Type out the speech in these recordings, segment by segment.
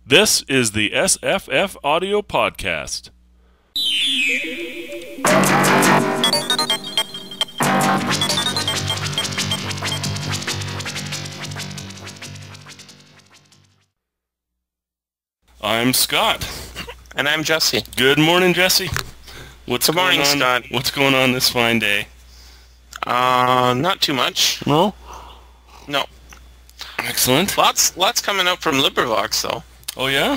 This is the SFFaudio Podcast. I'm Scott. And I'm Jesse. Good morning, Jesse. Good morning, Scott. What's going on this fine day? Not too much. No? No. Excellent. Lots coming up from LibriVox, though. Oh, yeah?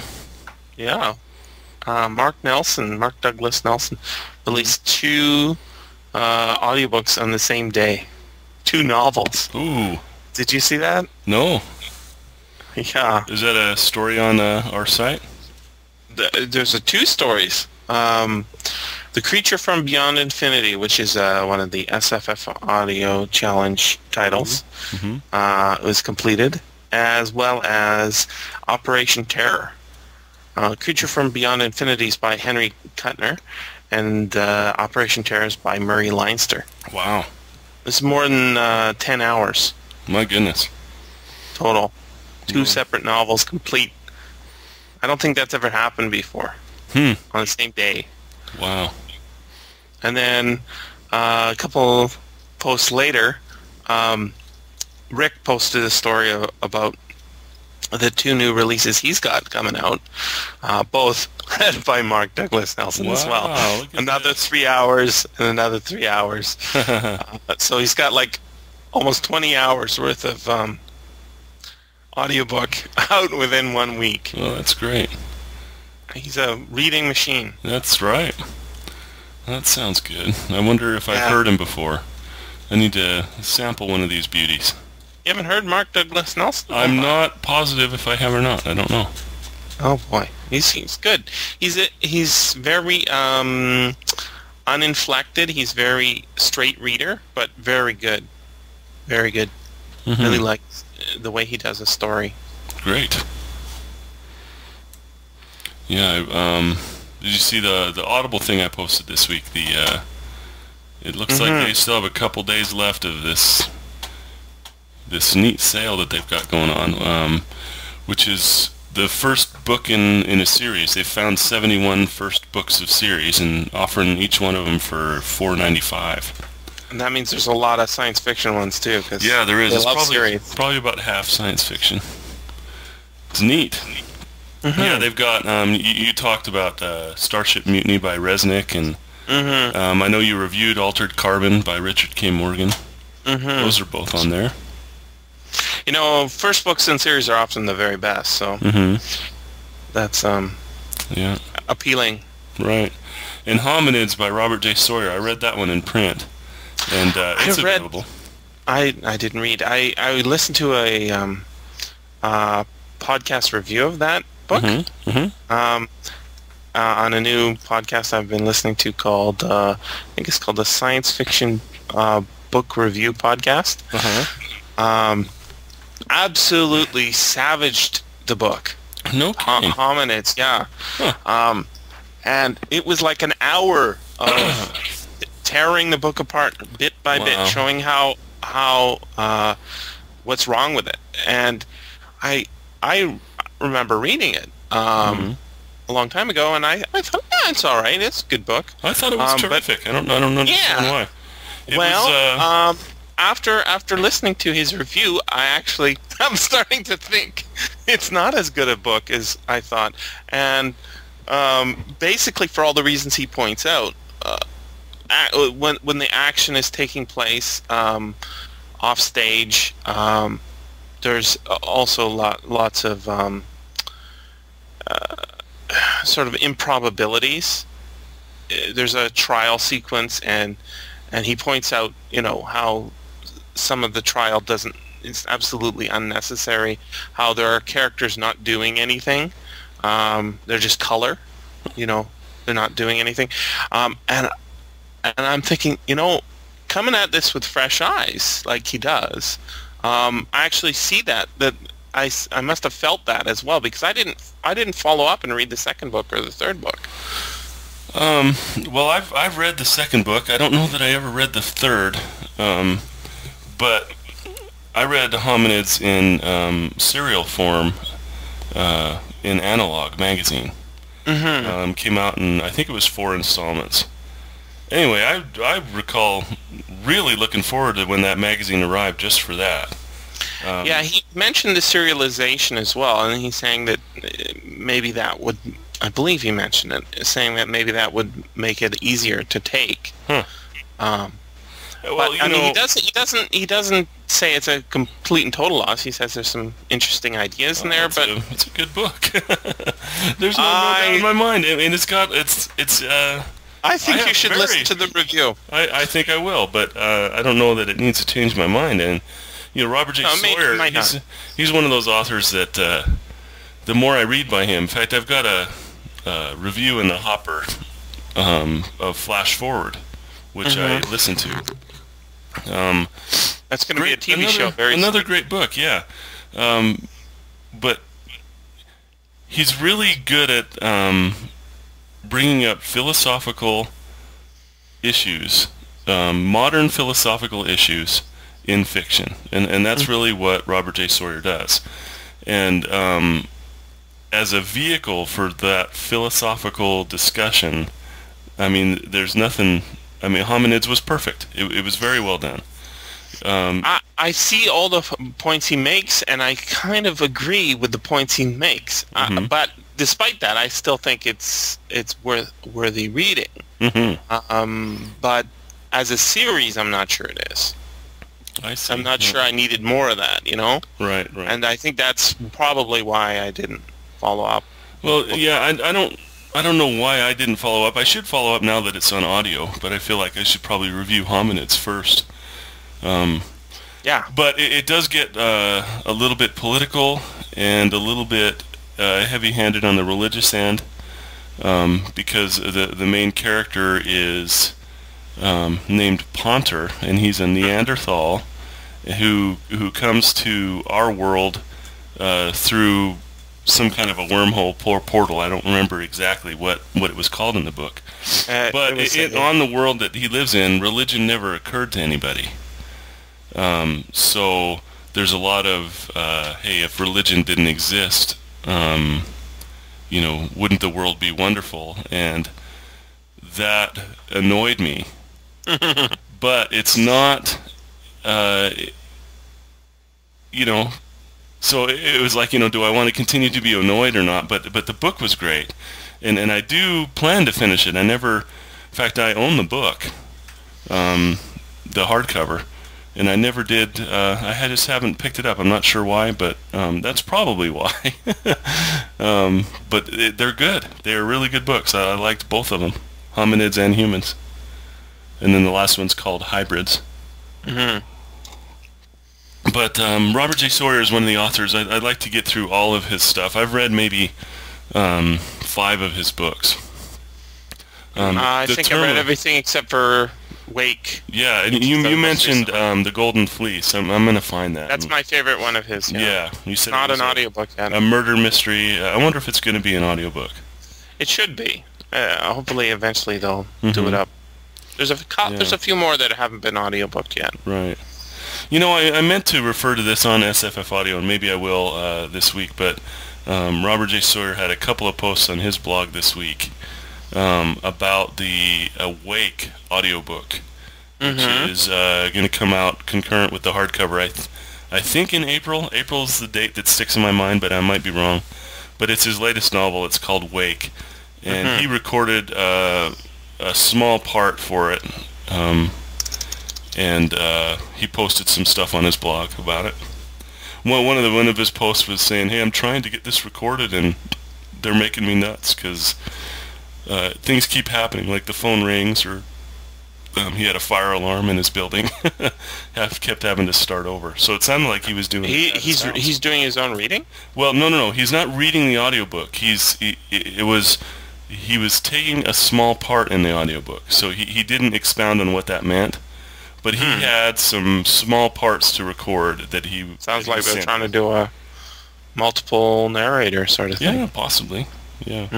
Yeah. Mark Douglas Nelson, released two audiobooks on the same day. Two novels. Ooh. Did you see that? No. Yeah. Is that a story on our site? There's two stories. The Creature from Beyond Infinity, which is one of the SFF Audio Challenge titles, was completed, as well as Operation Terror. Creature from Beyond Infinity is by Henry Kuttner, and Operation Terror is by Murray Leinster. Wow. It's more than 10 hours. My goodness. Total. Two separate novels complete. I don't think that's ever happened before. On the same day. Wow. And then a couple posts later, Rick posted a story about the two new releases he's got coming out, both read by Mark Douglas Nelson as well. Another 3 hours and another 3 hours. So he's got like almost 20 hours worth of audiobook out within 1 week. Well, that's great. He's a reading machine. That's right. That sounds good. I wonder if I've heard him before. I need to sample one of these beauties. You haven't heard Mark Douglas Nelson? I'm not positive if I have or not. I don't know. Oh boy, he's good. He's very uninflected. He's very straight reader, but very good. Very good. Really like the way he does a story. Great. Yeah. Did you see the Audible thing I posted this week? It looks like they still have a couple days left of this neat sale that they've got going on, which is the first book in a series. They've found 71 first books of series and offering each one of them for $4.95. And that means there's a lot of science fiction ones too. Cause yeah, there is. It's probably about half science fiction. It's neat. Yeah, they've got. You talked about Starship Mutiny by Resnick, and I know you reviewed Altered Carbon by Richard K. Morgan. Those are both on there. You know, first books in series are often the very best, so that's appealing. Right. And Hominids by Robert J. Sawyer. I read that one in print, and it's available. I didn't read. I listened to a podcast review of that book on a new podcast I've been listening to called I think it's called the Science Fiction Book Review Podcast. Absolutely savaged the book. No kidding. Hominids, yeah. And it was like an hour of tearing the book apart bit by bit, showing how what's wrong with it. And I remember reading it a long time ago, and I thought, yeah, it's all right. It's a good book. I thought it was terrific. I don't understand why. After listening to his review, I'm starting to think it's not as good a book as I thought. And basically, for all the reasons he points out, when the action is taking place off stage, there's also lots of sort of improbabilities. There's a trial sequence, and he points out, how some of the trial is absolutely unnecessary. How there are characters not doing anything. They're just color. They're not doing anything. And I'm thinking, coming at this with fresh eyes, like he does. I actually see that I must have felt that as well, because I didn't follow up and read the second book or the third book. Well, I've read the second book. I don't know that I ever read the third, but I read Hominids in serial form in Analog magazine. Came out in, I think it was 4 installments. Anyway, I recall really looking forward to when that magazine arrived just for that. Yeah, he mentioned the serialization as well, and he's saying that maybe that would, I believe he mentioned it, saying that maybe that would make it easier to take. Well, but I mean, he doesn't say it's a complete and total loss. He says there's some interesting ideas in there, but it's a good book. There's no doubt in my mind. I mean, I think you should listen to the review. I think I will, but I don't know that it needs to change my mind. And Robert J. Sawyer, he's one of those authors that the more I read by him, in fact, I've got a review in the hopper of Flash Forward, which I listened to. That's going to be a TV show. Another great book, yeah. But he's really good at bringing up philosophical issues, modern philosophical issues in fiction, and that's really what Robert J. Sawyer does. And as a vehicle for that philosophical discussion, I mean, there's nothing. I mean, Hominids was perfect. It was very well done. I see all the points he makes, and I kind of agree with the points he makes. But despite that, I still think it's worthy reading. But as a series, I'm not sure it is. I see. I'm not sure I needed more of that, Right. And I think that's probably why I didn't follow up. Well, yeah, I don't know why I didn't follow up. I should follow up now that it's on audio, but I feel like I should probably review Hominids first. Yeah. But it does get a little bit political and a little bit heavy-handed on the religious end, because the main character is named Ponter, and he's a Neanderthal who comes to our world through some kind of a wormhole portal. I don't remember exactly what it was called in the book. But on the world that he lives in, religion never occurred to anybody. So there's a lot of, hey, if religion didn't exist, wouldn't the world be wonderful? And that annoyed me. But it's not, so it was like, do I want to continue to be annoyed or not? But the book was great, and I do plan to finish it. In fact, I own the book, the hardcover, and I never did. I just haven't picked it up. I'm not sure why, but that's probably why. But they're good. They're really good books. I liked both of them, Hominids and Humans, and then the last one's called Hybrids. But Robert J. Sawyer is one of the authors. I'd like to get through all of his stuff. I've read maybe 5 of his books. I think I read everything except for Wake. Yeah, and you mentioned The Golden Fleece. I'm going to find that. That's my favorite one of his. Yeah, you said not an audiobook yet. A murder mystery. I wonder if it's going to be an audiobook. It should be. Hopefully, eventually they'll do it up. There's a few more that haven't been audiobooked yet. Right. I meant to refer to this on SFFaudio, and maybe I will this week, but Robert J. Sawyer had a couple of posts on his blog this week about the Awake audiobook, which is going to come out concurrent with the hardcover. I think in April. April's the date that sticks in my mind, but I might be wrong. But it's his latest novel. It's called Wake, and he recorded a small part for it. And he posted some stuff on his blog about it. One of his posts was saying, "Hey, I'm trying to get this recorded, and they're making me nuts because things keep happening. Like the phone rings, or he had a fire alarm in his building. Kept having to start over. So it sounded like he was doing. He's doing his own reading. Well, no. He's not reading the audiobook. He was taking a small part in the audiobook, so he didn't expound on what that meant. But he had some small parts to record that he... Sounds like they're trying to do a multiple narrator sort of thing. Yeah, possibly. Yeah.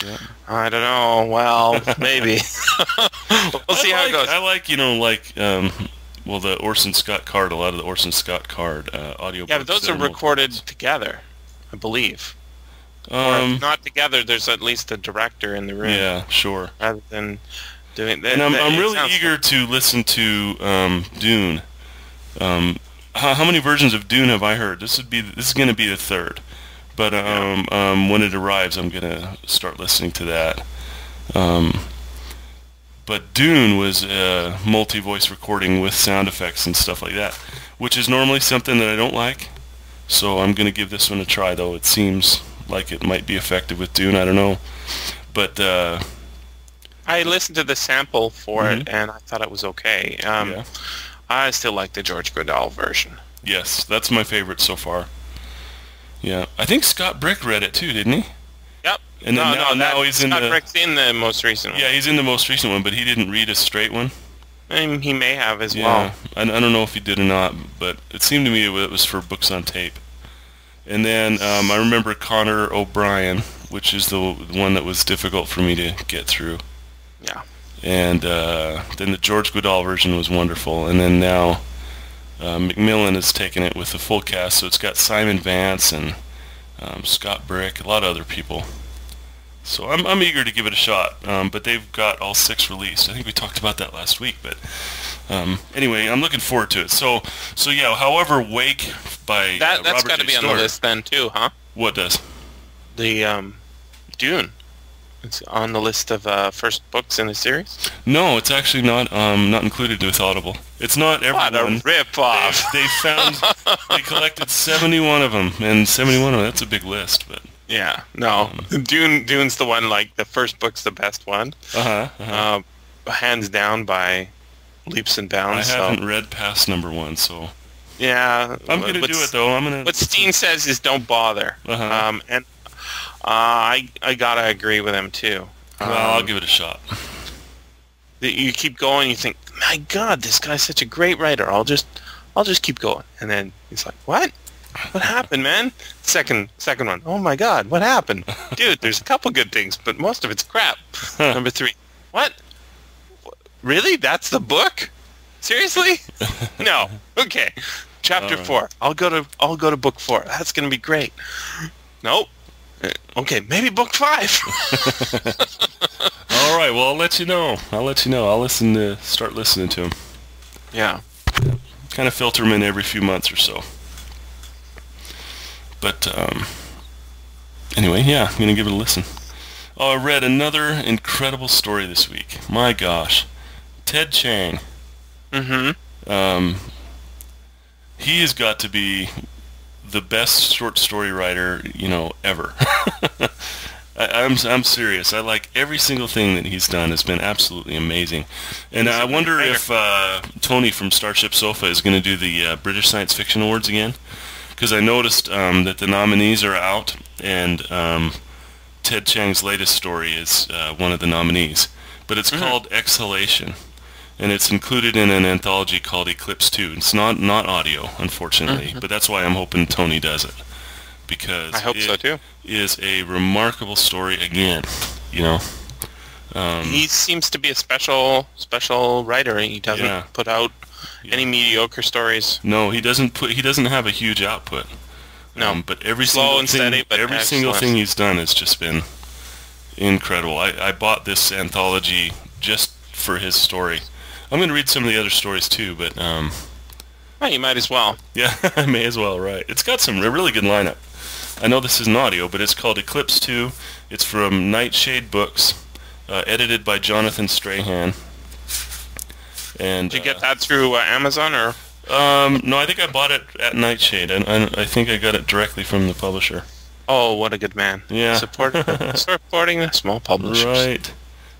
Yeah. I don't know. Well, maybe. We'll see how it goes. I like, the Orson Scott Card, a lot of the Orson Scott Card audio. Yeah, but those are recorded together, I believe. Or if not together, there's at least a director in the room. Yeah, sure. Rather than doing that. And I'm really eager to listen to Dune. How many versions of Dune have I heard? This is going to be the third. But when it arrives, I'm going to start listening to that. But Dune was a multi-voice recording with sound effects and stuff like that, which is normally something that I don't like. So I'm going to give this one a try, though. It seems like it might be effective with Dune. I don't know. But I listened to the sample for it, and I thought it was okay. Yeah. I still like the George Goodall version. Yes, that's my favorite so far. Yeah, I think Scott Brick read it too, didn't he? Yep. And then now he's Scott Brick's in the most recent one. Yeah, he's in the most recent one, but he didn't read a straight one. And he may have as Yeah, well. I don't know if he did or not, but it seemed to me it was for Books on Tape. And then I remember Connor O'Brien, which is the one that was difficult for me to get through. Yeah. And then the George Goodall version was wonderful. And then now Macmillan has taken it with the full cast, so it's got Simon Vance and Scott Brick, a lot of other people. So I'm eager to give it a shot. But they've got all 6 released. I think we talked about that last week. But anyway, I'm looking forward to it. So yeah. However, Wake by that's Robert got to J. be on the Stewart. list then too, huh? What does? The Dune. It's on the list of first books in the series. No, it's actually not included with Audible. It's not everyone. What a rip-off! They collected 71 of them, and 71 of them, that's a big list, but. Yeah, no. Dune's the one, like, the first book's the best one. Hands down by leaps and bounds. I haven't read past number 1, so. Yeah. I'm going to do it, though. What Steen says is don't bother. And I gotta agree with him, too. Well, I'll give it a shot. You keep going, you think, my God, this guy's such a great writer. I'll just keep going. And then he's like, what? What happened, man? Second one. Oh my God, what happened? Dude, there's a couple good things, but most of it's crap. Number 3. What? Really? That's the book? Seriously? No. Okay. Chapter 4. I'll go to book 4. That's gonna be great. Nope. Okay, maybe book 5. All right. Well, I'll let you know. I'll start listening to him. Yeah. Kind of filter him in every few months or so. But anyway, yeah, I'm gonna give it a listen. Oh, I read another incredible story this week. My gosh, Ted Chiang. He has got to be the best short story writer, ever. I'm serious. I like every single thing that he's done. It's been absolutely amazing. And I wonder if Tony from Starship Sofa is going to do the British Science Fiction Awards again. Because I noticed that the nominees are out, and Ted Chiang's latest story is one of the nominees. But it's called Exhalation, and it's included in an anthology called Eclipse 2. It's not audio, unfortunately, but that's why I'm hoping Tony does it. Because I hope so too. Is a remarkable story again, He seems to be a special writer. He doesn't put out any mediocre stories. No, he doesn't have a huge output. No, but every slow single and thing, steady, but every single thing he's done has just been incredible. I bought this anthology just for his story. I'm going to read some of the other stories too, but well, you might as well. Yeah, I may as well. Right? It's got a really good lineup. I know this isn't audio, but it's called Eclipse 2. It's from Nightshade Books, edited by Jonathan Strahan. And did you get that through Amazon or? No, I think I bought it at Nightshade, and I think I got it directly from the publisher. Oh, what a good man! Yeah, supporting the small publishers. Right,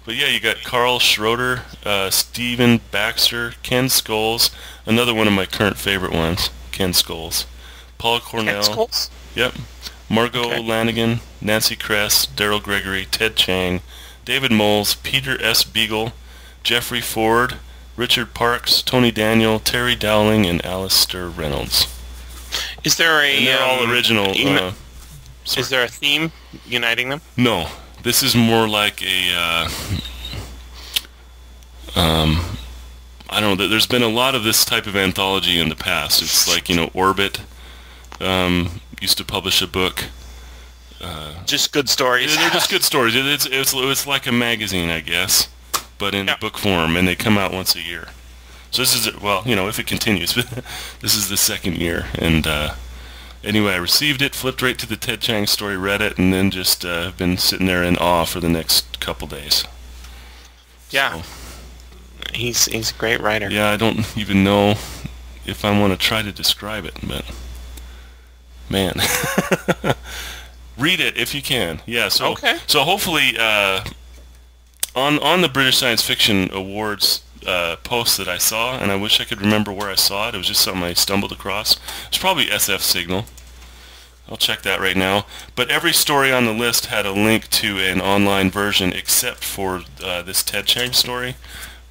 but yeah, you got Carl Schroeder, Stephen Baxter, Ken Scholes, another one of my current favorite ones, Ken Scholes, Paul Cornell. Ken Scholes? Yep. Margot Lanigan, Nancy Kress, Daryl Gregory, Ted Chiang, David Moles, Peter S. Beagle, Jeffrey Ford, Richard Parks, Tony Daniel, Terry Dowling, and Alistair Reynolds. Is there And they're all original. Is there a theme uniting them? No. This is more like a... I don't know. There's been a lot of this type of anthology in the past. It's like, Orbit used to publish a book. Just good stories. They're just good stories. It's like a magazine, I guess, but in book form, and they come out once a year. So this is, well, if it continues, this is the second year. And anyway, I received it, flipped right to the Ted Chiang story, read it, and then just been sitting there in awe for the next couple days. Yeah. So, he's a great writer. Yeah, I don't even know if I want to try to describe it, but man. Read it if you can. Yeah, so okay. So hopefully on the British Science Fiction Awards post that I saw, and I wish I could remember where I saw it. It was just something I stumbled across. It's probably SF Signal. I'll check that right now. But every story on the list had a link to an online version except for this Ted Chiang story,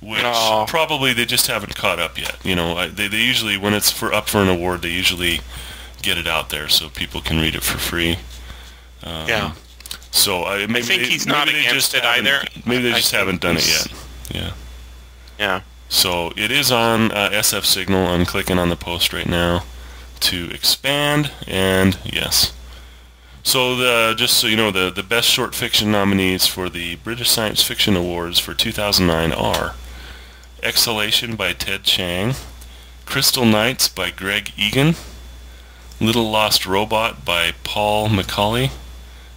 which probably they just haven't caught up yet. They usually, when it's up for an award, they usually get it out there so people can read it for free. Yeah. So I think he's not against it either. Maybe they just haven't done it yet. Yeah. Yeah. So it is on SF Signal. I'm clicking on the post right now to expand, and yes. So just so you know, the best short fiction nominees for the British Science Fiction Awards for 2009 are Exhalation by Ted Chiang, Crystal Nights by Greg Egan, Little Lost Robot by Paul Macaulay,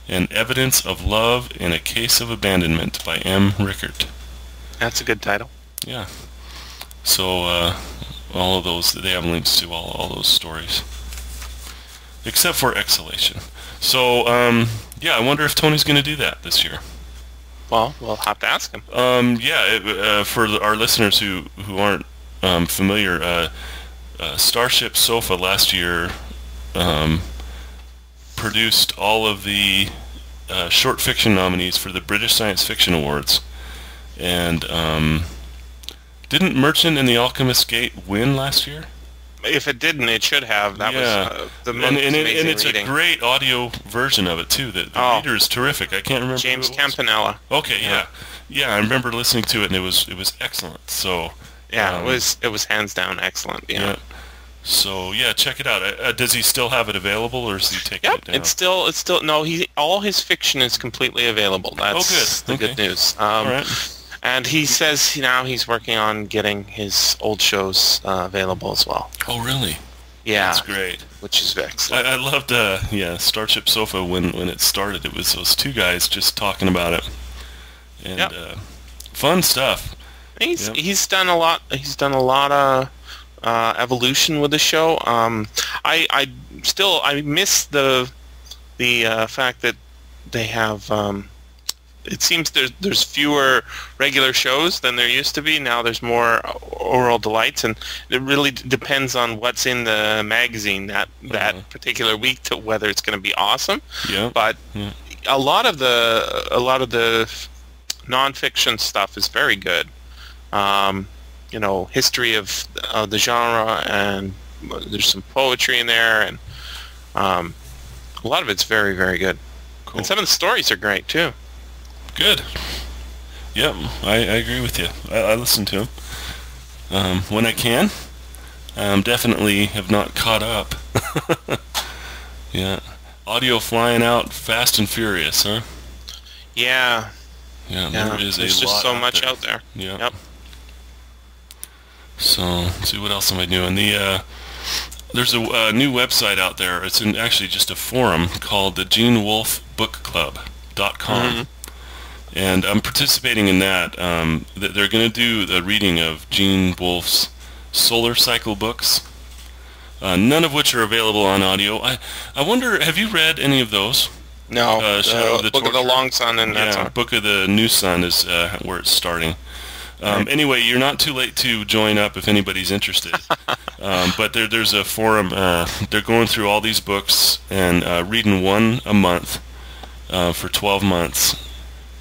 and Evidence of Love in a Case of Abandonment by M. Rickert. That's a good title. Yeah. So all of those, they have links to all those stories, except for Exhalation. So yeah, I wonder if Tony's going to do that this year. Well, we'll have to ask him. For our listeners who aren't familiar, Starship Sofa last year produced all of the short fiction nominees for the British Science Fiction Awards, and didn't Merchant and the Alchemist's Gate win last year? If it didn't, it should have. That was the most and amazing it's reading. A great audio version of it too. The reader is terrific. I can't remember James who it was. Campanella. Okay, yeah. I remember listening to it, and it was excellent. So yeah, it was hands down excellent. Yeah. So yeah, check it out. Does he still have it available, or is he taking it down? It's still no. All his fiction is completely available. That's the good news. All right. And he says now he's working on getting his old shows available as well. Oh, really? Yeah. That's great. Which is excellent. I loved Starship Sofa when it started. It was those two guys just talking about it, and fun stuff. He's done a lot. He's done a lot of evolution with the show. I miss the fact that they have. It seems there's fewer regular shows than there used to be. Now there's more Oral Delights, and it really depends on what's in the magazine that particular week to whether it's going to be awesome. Yeah. But a lot of the nonfiction stuff is very good. History of the genre, and there's some poetry in there, and a lot of it's very, very good. Cool. And some of the stories are great too. Good. Yep, I agree with you. I listen to them when I can. Definitely have not caught up. Yeah. Audio flying out fast and furious, huh? Yeah. Yeah, there's just so much out there. Yeah. Yep. So, let's see, what else am I doing? There's a new website out there. It's actually just a forum called the GeneWolfBookClub.com. Mm-hmm. And I'm participating in that. They're going to do a reading of Gene Wolfe's Solar Cycle books, none of which are available on audio. I wonder, have you read any of those? No. Shadow of the Book Torture? of the Long Sun and that's all. Book of the New Sun is where it's starting. Anyway, you're not too late to join up if anybody's interested. But there's a forum. They're going through all these books and reading one a month for 12 months.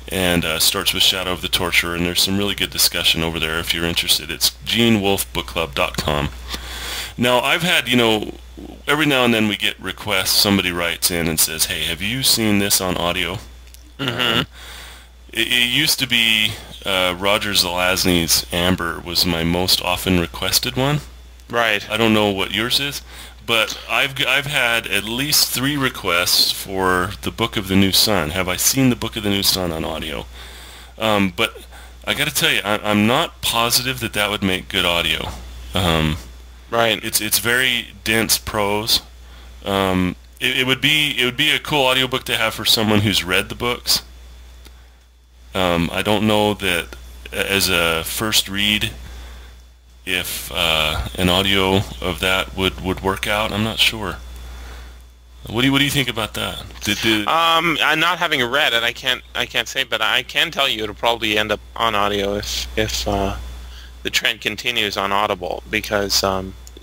And starts with Shadow of the Torturer, and there's some really good discussion over there if you're interested. It's GeneWolfBookClub.com. Now, I've had, every now and then we get requests. Somebody writes in and says, hey, have you seen this on audio? Mm-hmm. It used to be Roger Zelazny's Amber was my most often requested one. Right. I don't know what yours is, But I've had at least 3 requests for the Book of the New Sun. Have I seen the Book of the New Sun on audio? But I got to tell you, I'm not positive that would make good audio. Right. It's very dense prose. It would be a cool audiobook to have for someone who's read the books. I don't know that as a first read if an audio of that would work out. I'm not sure. What do you think about that? I'm not having read it. I can't say, but I can tell you it'll probably end up on audio if the trend continues on Audible, because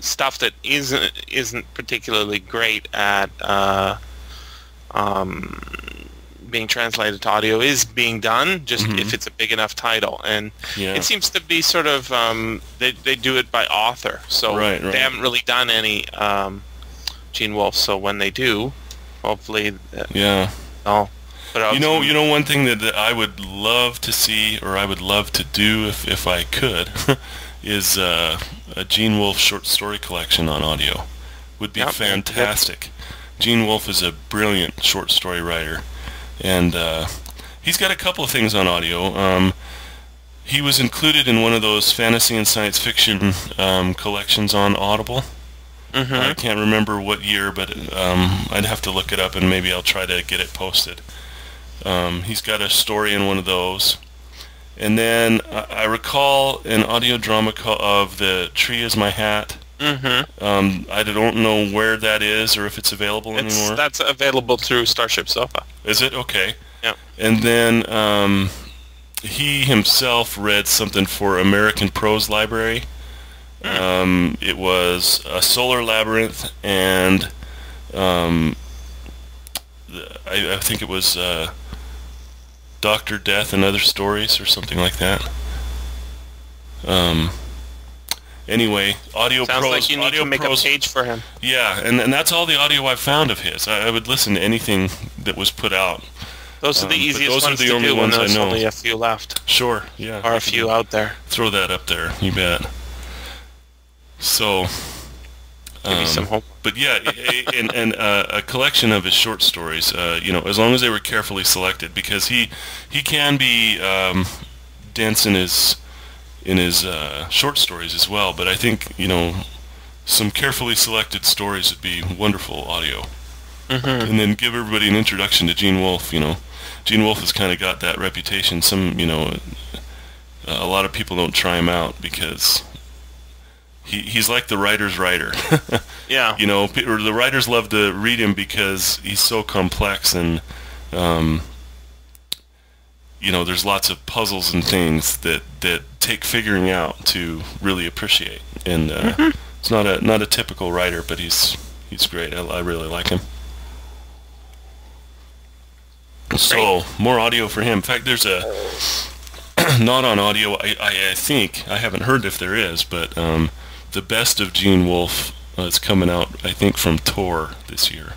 stuff that isn't particularly great at being translated to audio is being done, just if it's a big enough title, and it seems to be sort of they do it by author, so they haven't really done any Gene Wolfe. So when they do, hopefully, I'll put out. You know, one thing that I would love to see, or I would love to do if I could, is a Gene Wolfe short story collection on audio. Would be fantastic. Gene Wolfe is a brilliant short story writer. And he's got a couple of things on audio. He was included in one of those fantasy and science fiction collections on Audible. I can't remember what year, but I'd have to look it up, and maybe I'll try to get it posted. He's got a story in one of those. And then I recall an audio drama of The Tree Is My Hat. I don't know where that is or if it's available anymore. That's available through Starship Sofa. Is it? Okay. Yeah. And then he himself read something for American Prose Library. It was A Solar Labyrinth, and I think it was Dr. Death and Other Stories or something like that. Anyway, audio sounds prose. Like you need to make a page for him. Yeah, and that's all the audio I've found of his. I would listen to anything that was put out. Those are the easiest ones to do when there's only a few left. Sure, yeah. Or a few out there. Throw that up there, you bet. So, give me some hope. But yeah, and a collection of his short stories. As long as they were carefully selected, because he can be dense in his short stories as well. But I think some carefully selected stories would be wonderful audio. And then give everybody an introduction to Gene Wolfe. Gene Wolfe has kind of got that reputation. A lot of people don't try him out because he's like the writer's writer. Yeah. The writers love to read him because he's so complex, and there's lots of puzzles and things that take figuring out to really appreciate. And it's not a typical writer, but he's great. I really like him. So, more audio for him. In fact, there's a not on audio. I think I haven't heard if there is, but the best of Gene Wolfe is coming out, I think, from Tor this year.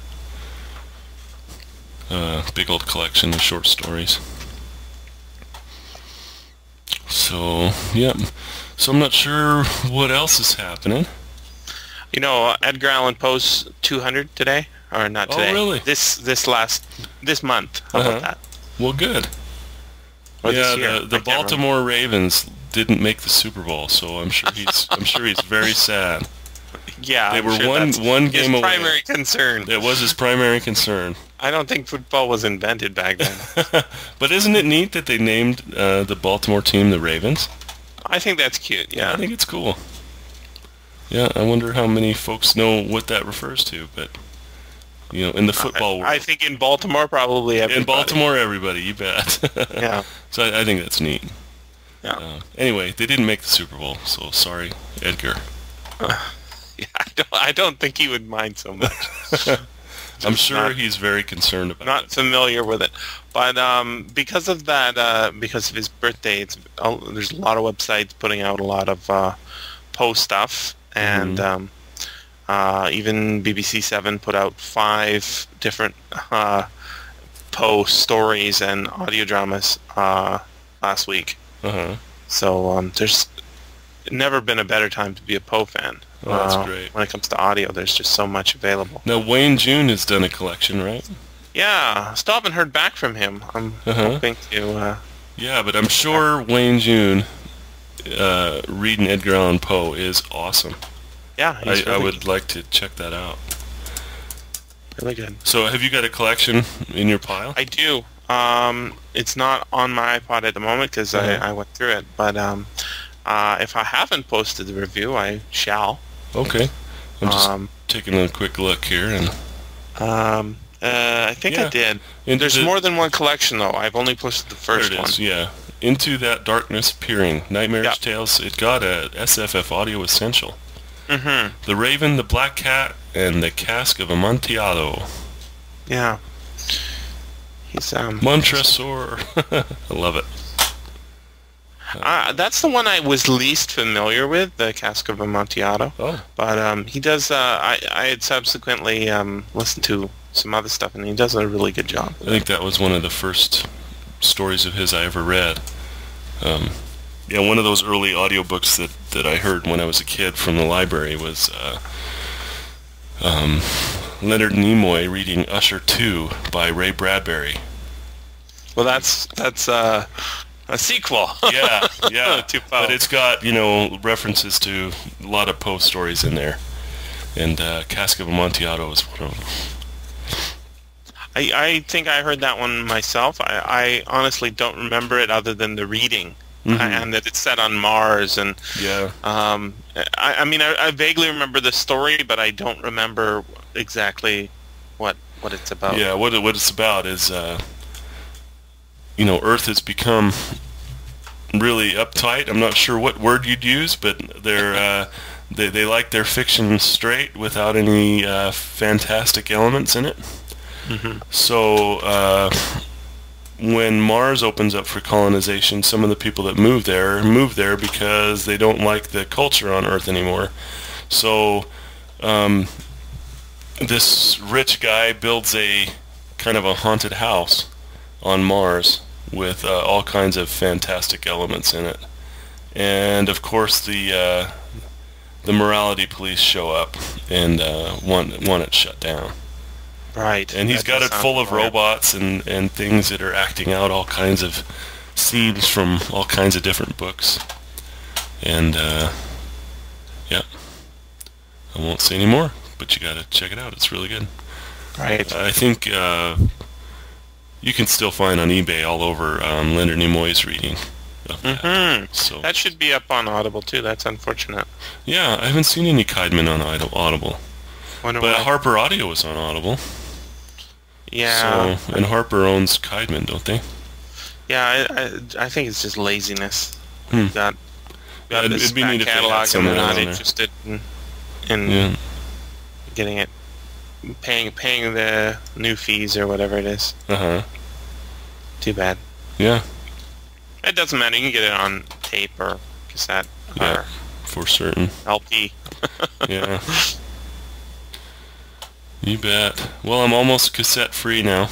Big old collection of short stories. So, yeah. So I'm not sure what else is happening. Edgar Allan Poe's 200 today, or not today? Oh, really? This month. How about that? Well, good. Or yeah, the Baltimore Ravens didn't make the Super Bowl, so I'm sure he's very sad. Yeah, they were one game away. His primary concern. It was his primary concern. I don't think football was invented back then. But isn't it neat that they named the Baltimore team the Ravens? I think that's cute. Yeah, I think it's cool. Yeah, I wonder how many folks know what that refers to, but in the football world. I think in Baltimore, probably everybody. In Baltimore, everybody, you bet. Yeah. So I think that's neat. Yeah. Anyway, they didn't make the Super Bowl, so sorry, Edgar. Yeah, I don't think he would mind so much. I'm sure he's very concerned about it. Not familiar with it. But because of that, because of his birthday, there's a lot of websites putting out a lot of Poe stuff. And even BBC 7 put out 5 different Poe stories and audio dramas last week. So there's never been a better time to be a Poe fan. Oh, that's great. When it comes to audio, there's just so much available. Now, Wayne June has done a collection, right? Yeah, still haven't heard back from him. I'm hoping to... Yeah, but I'm sure Wayne June reading Edgar Allan Poe is awesome. Yeah, he's I would like to check that out. Really good. So have you got a collection in your pile? I do. It's not on my iPod at the moment because I went through it, but if I haven't posted the review, I shall. Okay. I'm just taking a quick look here, and I think I did. There's more than one collection, though. I've only posted the first one. There it is, yeah. Into That Darkness Peering, Nightmarish Tales. It got a SFFaudio Essential. Mm-hmm. The Raven, the Black Cat, and the Cask of Amontillado. Yeah. He's Montresor. I love it. That's the one I was least familiar with, the Cask of Amontillado. Oh. But he does. I had subsequently listened to some other stuff, and he does a really good job. I think that was one of the first stories of his I ever read. Yeah, one of those early audiobooks that I heard when I was a kid from the library was Leonard Nimoy reading Usher 2 by Ray Bradbury. Well, that's a sequel. Yeah. To Poe. But it's got, references to a lot of Poe stories in there. And Cask of Amontillado is one of them. I think I heard that one myself. I honestly don't remember it other than the reading. Mm-hmm. And that it's set on Mars, and I mean I vaguely remember the story, but I don't remember exactly what it's about. Yeah, what it's about is Earth has become really uptight. I'm not sure what word you'd use, but they're they like their fiction straight without any fantastic elements in it. Mm-hmm. So when Mars opens up for colonization, some of the people that move there because they don't like the culture on Earth anymore. So this rich guy builds a kind of a haunted house on Mars with all kinds of fantastic elements in it. And of course the morality police show up and want it shut down. Right. And he's got it full of robots and things that are acting out all kinds of scenes from all kinds of different books. And, yeah. I won't say any more, but you gotta check it out. It's really good. Right. I think you can still find on eBay all over Leonard Nimoy's reading of that. So that should be up on Audible, too. That's unfortunate. Yeah, I haven't seen any Kidman on Audible. Wonder But why. Harper Audio is on Audible. Yeah. So, and Harper owns Kidman, don't they? Yeah, I think it's just laziness. Hmm. Got this it'd be back neat if they had catalog, some and they're of that not on there. interested in getting it, paying the new fees or whatever it is. Uh-huh. Too bad. Yeah. It doesn't matter. You can get it on tape or cassette Yeah, or for certain. LP. Yeah. You bet. Well, I'm almost cassette-free now.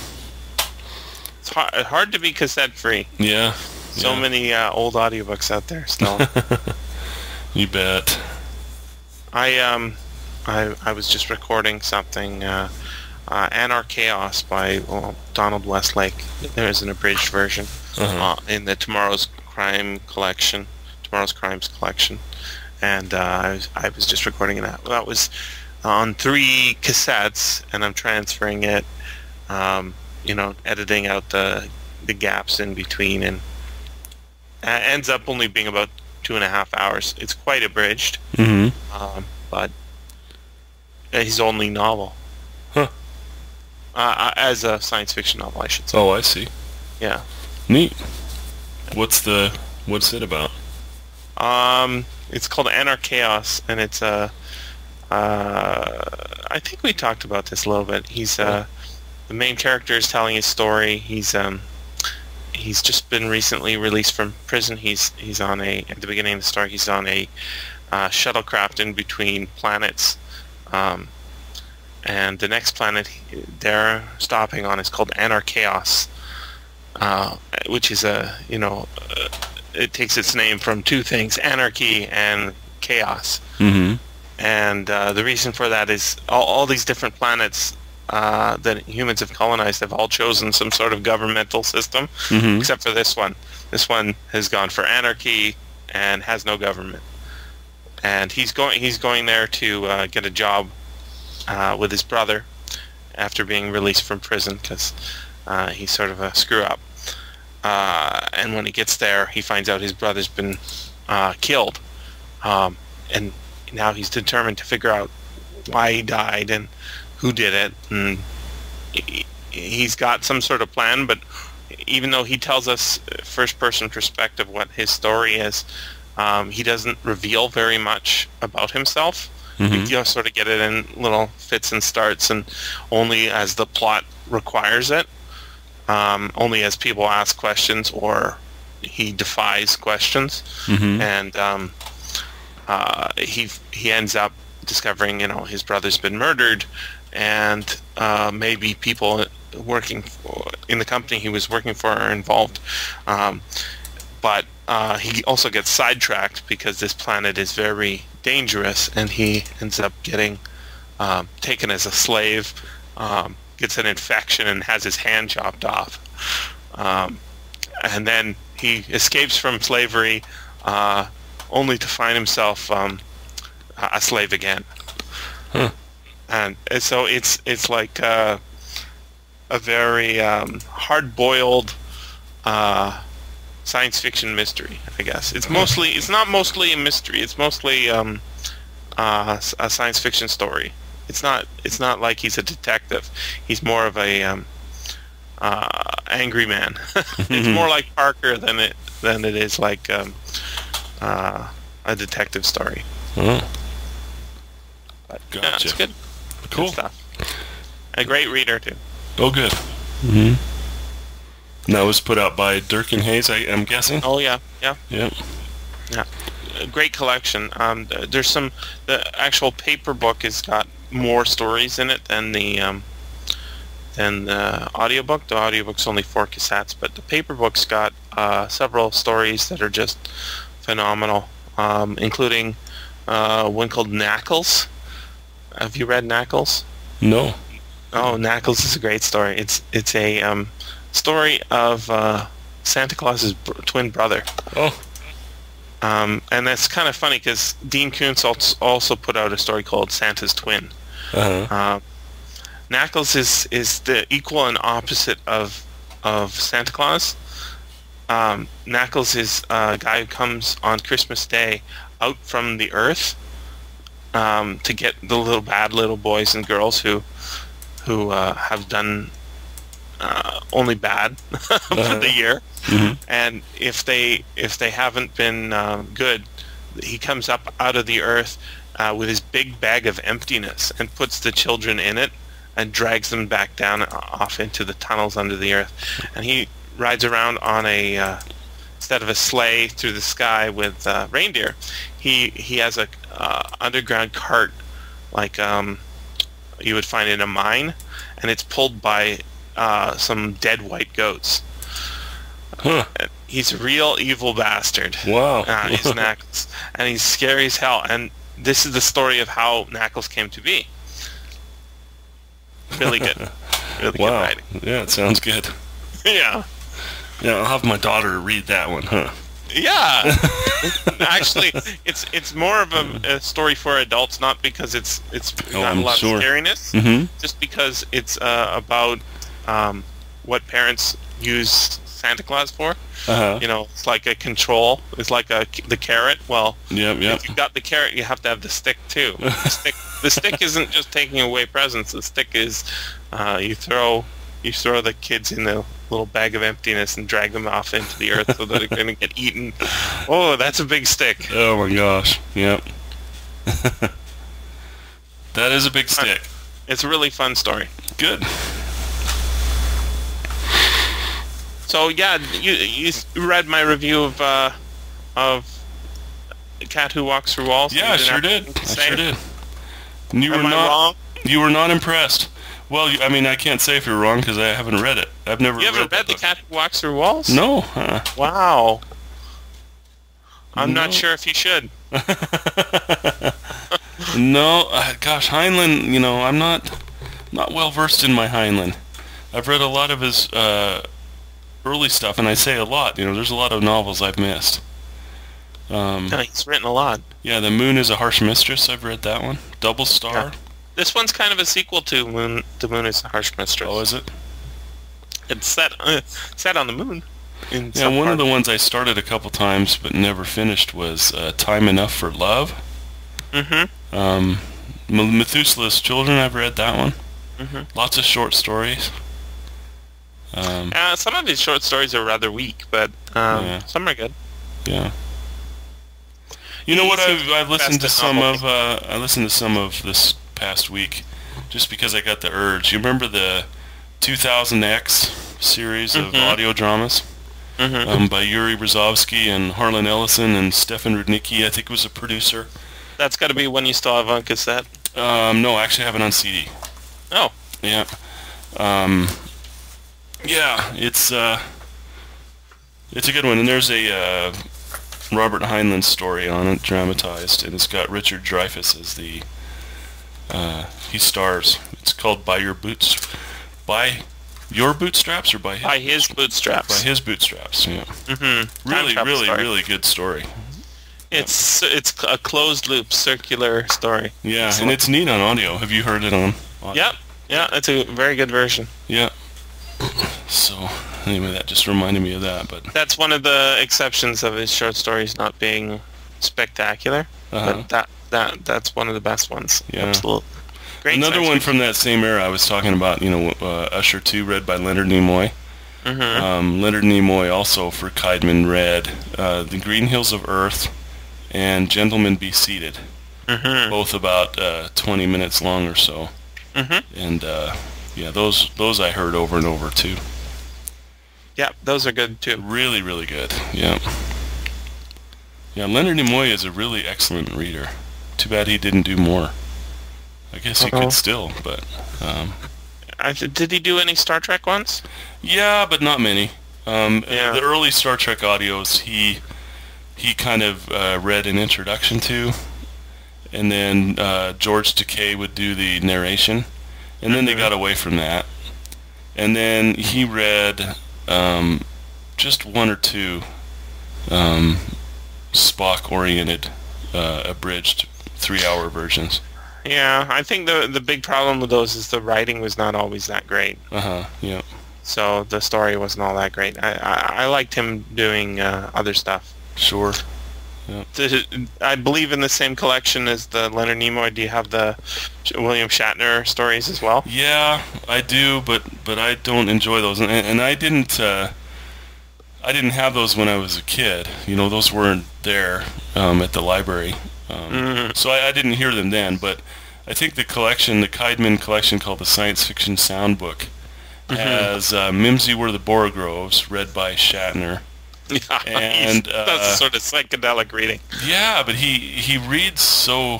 It's hard to be cassette-free. Yeah. So many old audiobooks out there still. You bet. I was just recording something, Anarchaos by Donald Westlake. There's an abridged version in the Tomorrow's Crimes collection, and I was just recording that. That was on 3 cassettes, and I'm transferring it, editing out the gaps in between, and ends up only being about 2.5 hours. It's quite abridged, but his only novel. Huh. As a science fiction novel, I should say. Oh, I see. Yeah. Neat. What's it about? It's called Anarchaos, and it's I think we talked about this a little bit. He's the main character is telling his story. He's just been recently released from prison. He's on at the beginning of the story, he's on a shuttlecraft in between planets, and the next planet they're stopping on is called Anarchaos, which is it takes its name from 2 things: anarchy and chaos. Mm-hmm. And the reason for that is all these different planets that humans have colonized have all chosen some sort of governmental system, except for this one. This one has gone for anarchy and has no government. And he's going there to get a job with his brother after being released from prison because he's sort of a screw-up. And when he gets there, he finds out his brother's been killed. And now he's determined to figure out why he died and who did it. And he's got some sort of plan, but even though he tells us first-person perspective what his story is, he doesn't reveal very much about himself. You sort of get it in little fits and starts, and only as the plot requires it. Only as people ask questions or he defies questions, and he ends up discovering, his brother's been murdered, and maybe people working in the company he was working for are involved. But he also gets sidetracked because this planet is very dangerous, and he ends up getting taken as a slave, gets an infection, and has his hand chopped off. And then he escapes from slavery only to find himself a slave again. And so it's like a very hard-boiled science fiction mystery, I guess. It's not mostly a mystery. It's mostly a science fiction story. It's not like he's a detective. He's more of a angry man. It's more like Parker than it is like a detective story. Oh. But, Gotcha. yeah, it's good. Cool. Good stuff. A great reader too. Oh, good. And that was put out by Dirk and Hayes, I'm guessing? Oh yeah. Yeah. A great collection. There's the actual paper book has got more stories in it than the audiobook. The audiobook's only 4 cassettes, but the paper book's got several stories that are just phenomenal, including one called Knackles. Have you read Knackles? No. Oh, Knackles is a great story. It's a story of Santa Claus's twin brother. Oh. And that's kind of funny because Dean Koontz also put out a story called Santa's Twin. Knackles is the equal and opposite of Santa Claus. Knackles is a guy who comes on Christmas Day out from the earth to get the bad little boys and girls who have done only bad for the year. And if they haven't been good, he comes up out of the earth with his big bag of emptiness and puts the children in it and drags them back down off into the tunnels under the earth. And he rides around on instead of a sleigh through the sky with reindeer, he has a underground cart like you would find in a mine, and it's pulled by some dead white goats. He's a real evil bastard. Wow. He's Knackles. And he's scary as hell. And this is the story of how Knackles came to be. Really good. Really good writing. Yeah, it sounds good. Yeah. Yeah, I'll have my daughter read that one, huh? Yeah. Actually, it's more of a story for adults, not because it's got a lot of scariness, just because it's about what parents use Santa Claus for. It's like a control. It's like the carrot. Well, if you've got the carrot, you have to have the stick too. The stick isn't just taking away presents. The stick is you throw the kids in the little bag of emptiness and drag them off into the earth so that they're going to get eaten. Oh, that's a big stick. Oh my gosh. Yep. That is a big stick. It's a really fun story. Good. So yeah, you read my review of Cat Who Walks Through Walls? Yeah, I sure did. And Am I wrong? You were not impressed. Well, I can't say if you're wrong because I haven't read it. I've never. You haven't read The Cat Who Walks Through Walls? No. Wow. I'm not sure if you should. No, gosh, Heinlein. I'm not well versed in my Heinlein. I've read a lot of his early stuff, and I say a lot. There's a lot of novels I've missed. No, he's written a lot. Yeah, The Moon is a Harsh Mistress. I've read that one. Double Star. Yeah. This one's kind of a sequel to Moon. The Moon is a Harsh Mistress. Oh, is it? It's set on the moon. Yeah, one of the ones I started a couple times but never finished was Time Enough for Love. Mm-hmm. Methuselah's Children, I've read that one. Mm-hmm. Lots of short stories. Some of his short stories are rather weak, but some are good. Yeah. You know what? I've listened to some of. I listened to some of this past week, just because I got the urge. You remember the 2000X series of audio dramas by Yuri Brozovsky and Harlan Ellison and Stefan Rudnicki? I think was a producer. That's got to be one you still have on cassette. No, I actually have it on CD. Oh. Yeah. Yeah, it's a good one, and there's a Robert Heinlein story on it, dramatized, and it's got Richard Dreyfuss as the he stars. It's called By Your Bootstraps, or by his? By his bootstraps. By his bootstraps. Yeah. Mm-hmm. Really good story. It's a closed loop, circular story. Yeah, and it's neat on audio. Have you heard it on audio? Yep. Yeah, it's a very good version. Yeah. So anyway, that just reminded me of that. But that's one of the exceptions of his short stories not being spectacular. But that's one of the best ones. Yeah. Absolutely. Great. Another one from that same era I was talking about, Usher 2, read by Leonard Nimoy. Leonard Nimoy also for Keidman read The Green Hills of Earth and Gentlemen Be Seated. Both about 20 minutes long or so. And yeah, those I heard over and over too. Yeah, those are good too. Really, really good. Yeah. Yeah, Leonard Nimoy is a really excellent reader. Too bad he didn't do more. I guess he could still, but... did he do any Star Trek ones? Yeah, but not many. Yeah. The early Star Trek audios, he kind of read an introduction to, and then George Takei would do the narration, and then they got away from that. And then he read just one or two Spock-oriented, abridged 3-hour versions. Yeah, I think the big problem with those is the writing was not always that great. Yeah. So the story wasn't all that great. I liked him doing other stuff. Sure. Yep. I believe in the same collection as the Leonard Nimoy. Do you have the William Shatner stories as well? Yeah, I do, but I don't enjoy those, and I didn't have those when I was a kid. Those weren't there at the library, so I didn't hear them then. But I think the Keidman collection called the Science Fiction Soundbook, has Mimsy Were the Borogroves, read by Shatner. Yeah, and that's a sort of psychedelic reading. Yeah, but he reads so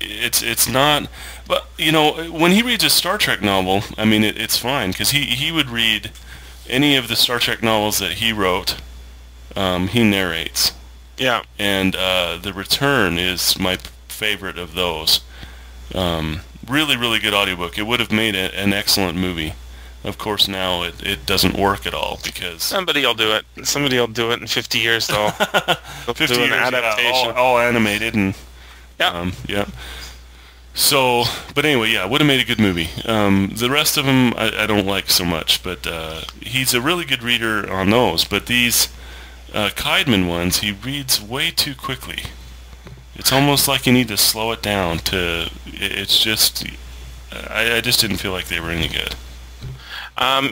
it's not. But when he reads a Star Trek novel, I mean it's fine because he would read any of the Star Trek novels that he wrote. He narrates. Yeah. And The Return is my favorite of those. Really, really good audiobook. It would have made an excellent movie. Of course, now it doesn't work at all because... Somebody will do it. Somebody will do it in 50 years, though. 50 do an years, adaptation. Yeah, all animated and... Yeah. Yeah. So, but anyway, yeah, would have made a good movie. The rest of them I don't like so much, but he's a really good reader on those. But these Keidman ones, he reads way too quickly. It's almost like you need to slow it down to... It's just... I just didn't feel like they were any good.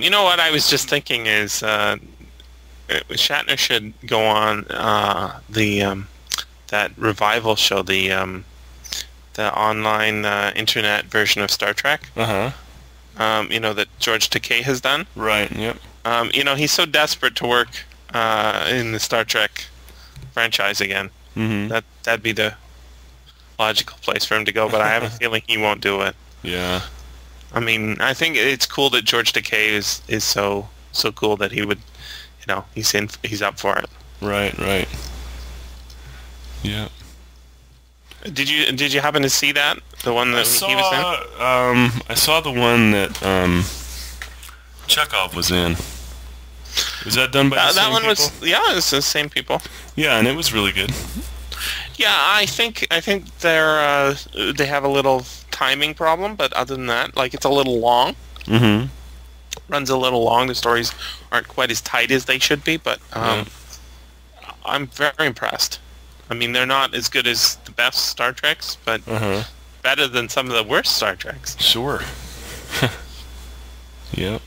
You know what I was just thinking is Shatner should go on that revival show, the online internet version of Star Trek. That George Takei has done. Right. Yep. He's so desperate to work in the Star Trek franchise again. That'd be the logical place for him to go. But I have a feeling he won't do it. Yeah. I mean, I think it's cool that George Takei is so cool that he would, he's up for it. Right. Yeah. Did you happen to see that? The one that he was in? I saw the one that Chekhov was in. Was that done by the same people? It's the same people. Yeah, and it was really good. Yeah, I think they have a little timing problem, but other than that, like, it's a little long. Mm-hmm. Runs a little long. The stories aren't quite as tight as they should be, but I'm very impressed. I mean, they're not as good as the best Star Treks, but better than some of the worst Star Treks. Sure. Yeah.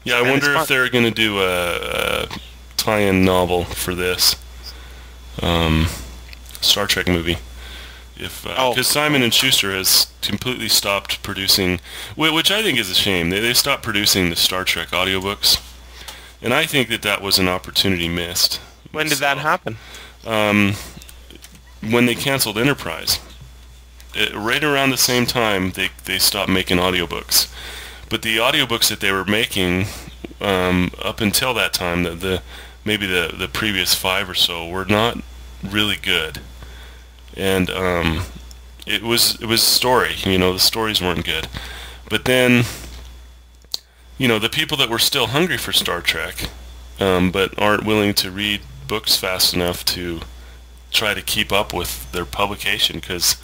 Yeah, I wonder if they're going to do a tie-in novel for this Star Trek movie. Because Simon & Schuster has completely stopped producing, which I think is a shame. They stopped producing the Star Trek audiobooks, and I think that was an opportunity missed. When did that happen? When they canceled Enterprise. Right around the same time, they stopped making audiobooks. But the audiobooks that they were making up until that time, maybe the previous 5 or so, were not really good. And it was story. The stories weren't good. But then, the people that were still hungry for Star Trek, but aren't willing to read books fast enough to try to keep up with their publication, because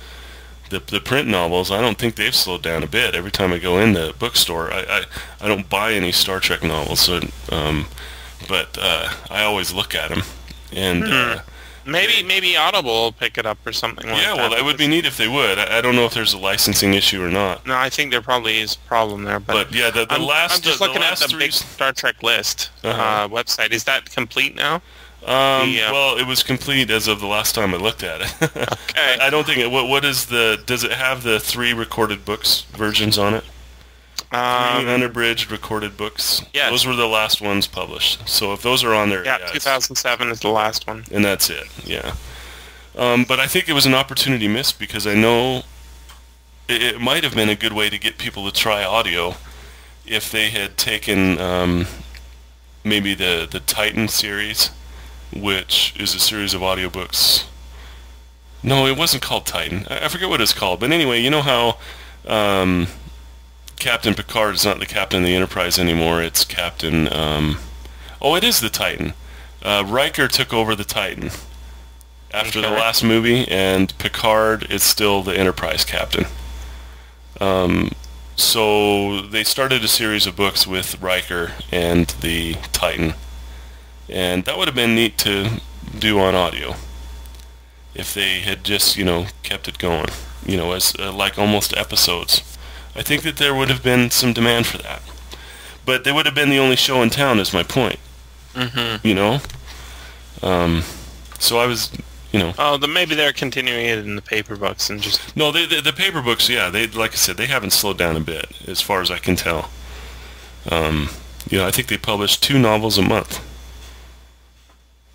the print novels, I don't think they've slowed down a bit. Every time I go in the bookstore, I don't buy any Star Trek novels, so, but I always look at them. And maybe Audible will pick it up or something like that. Yeah, well, that would be neat if they would. I don't know if there's a licensing issue or not. No, I think there probably is a problem there. But yeah, I'm just looking at the big Star Trek list website. Is that complete now? Well, it was complete as of the last time I looked at it. Okay. I don't think it. What is does it have the 3 recorded books versions on it? 3 unabridged recorded books. Yes. Those were the last ones published. So if those are on there, yeah, 2007 is the last one. And that's it. Yeah. But I think it was an opportunity missed, because I know it might have been a good way to get people to try audio if they had taken maybe the Titan series, which is a series of audiobooks. No, it wasn't called Titan. I forget what it's called. But anyway, you know how Captain Picard is not the captain of the Enterprise anymore. It's Captain... it is the Titan. Riker took over the Titan after the last movie, and Picard is still the Enterprise captain. So they started a series of books with Riker and the Titan. And that would have been neat to do on audio if they had just, kept it going, as like almost episodes. I think that there would have been some demand for that. But they would have been the only show in town, is my point. Mm-hmm. So I was, Oh, then maybe they're continuing it in the paper books and just... No, the paper books, yeah, like I said, they haven't slowed down a bit, as far as I can tell. I think they publish 2 novels a month.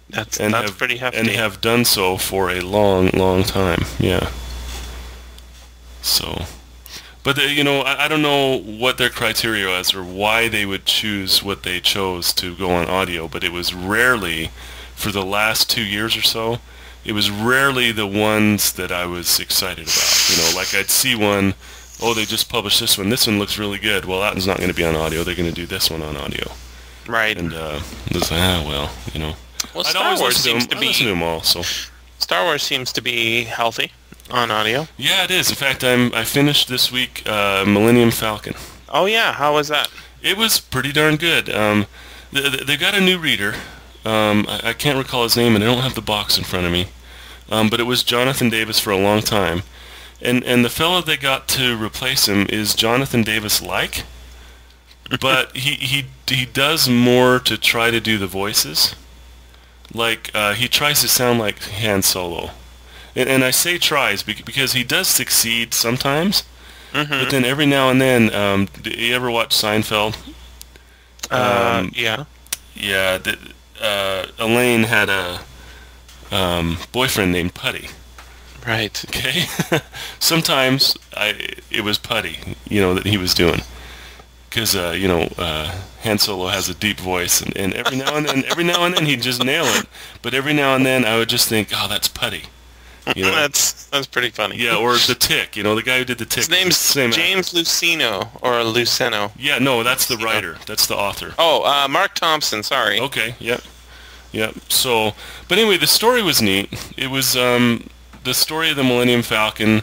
That's pretty hefty. And have done so for a long, long time, yeah. So... But, I don't know what their criteria was or why they would choose what they chose to go on audio, but it was rarely, for the last 2 years or so, it was rarely the ones that I was excited about. Like I'd see one, they just published this one looks really good. Well, that one's not going to be on audio. They're going to do this one on audio. Right. And it's like, well, Well, Star Wars seems to be... I listen to them all, so... Star Wars seems to be healthy on audio. Yeah, it is. In fact, I finished this week Millennium Falcon. Oh, yeah. How was that? It was pretty darn good. They got a new reader. I can't recall his name, and I don't have the box in front of me. But it was Jonathan Davis for a long time. And the fellow they got to replace him is Jonathan Davis-like. But he does more to try to do the voices. Like, he tries to sound like Han Solo. And I say tries because he does succeed sometimes. Mm-hmm. But then every now and then, do you ever watch Seinfeld? Yeah. Yeah, Elaine had a boyfriend named Putty. Right. Okay? Sometimes it was Putty, that he was doing. Because, Han Solo has a deep voice, and every now and then he'd just nail it. But every now and then I would just think, oh, that's Putty. That's pretty funny. Yeah, or The Tick. The guy who did The Tick. His name's James Luceno, or Luceno. Yeah, no, that's the writer. That's the author. Oh, Mark Thompson, sorry. Okay, yep. So, but anyway, the story was neat. It was the story of the Millennium Falcon,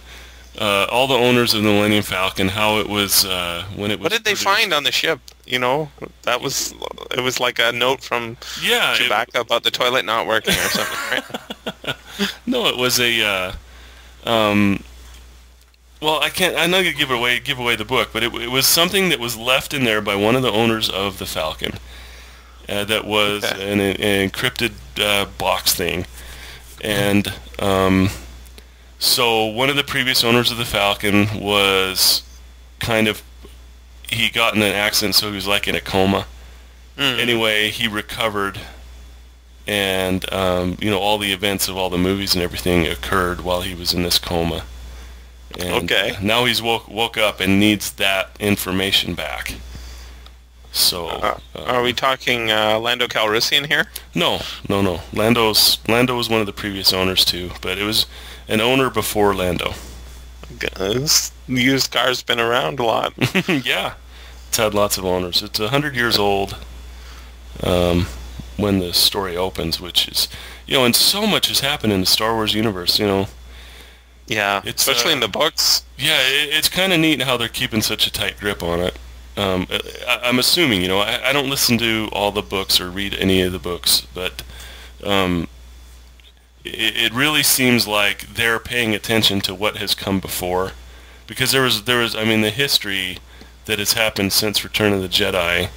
all the owners of the Millennium Falcon, how it was when it was What did they produced. find on the ship? It was like a note from Chewbacca about the toilet not working or something, right? No, it was a well, I'm not going to give away the book, but it was something that was left in there by one of the owners of the Falcon. That was an encrypted box thing. And so one of the previous owners of the Falcon was he got in an accident, so he was like in a coma. Anyway, he recovered, and all the events of all the movies and everything occurred while he was in this coma. And now he's woke up and needs that information back. So, are we talking Lando Calrissian here? No. Lando was one of the previous owners too, but it was an owner before Lando. This used car's been around a lot. Yeah, it's had lots of owners. It's 100 years old when the story opens, which is, and so much has happened in the Star Wars universe. Yeah, especially in the books. Yeah, it's kind of neat how they're keeping such a tight grip on it. I'm assuming, I don't listen to all the books or read any of the books, but it really seems like they're paying attention to what has come before, because there was the history that has happened since Return of the Jedi.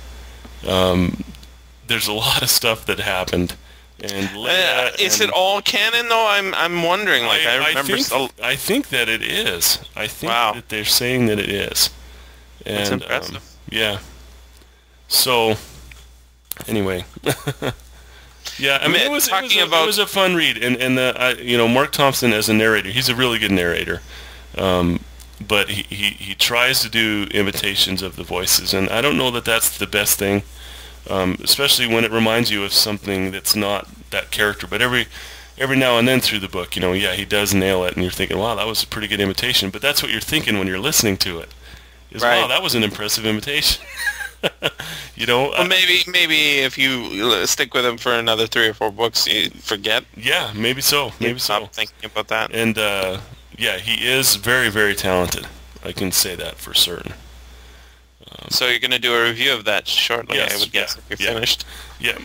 There's a lot of stuff that happened, and is it all canon though? I'm wondering. I think that it is. I think that they're saying that it is. That's impressive. Yeah. So, anyway, yeah. It was a fun read, and Mark Thompson as a narrator, he's a really good narrator, but he tries to do imitations of the voices, and I don't know that that's the best thing, especially when it reminds you of something that's not that character. But every now and then through the book, he does nail it, and you're thinking, wow, that was a pretty good imitation. But that's what you're thinking when you're listening to it. Wow, that was an impressive imitation. Well, maybe if you stick with him for another 3 or 4 books, you forget. Yeah, maybe so. Stop thinking about that. And he is very, very talented. I can say that for certain. So you're going to do a review of that shortly, I would guess, if you're finished. Yeah,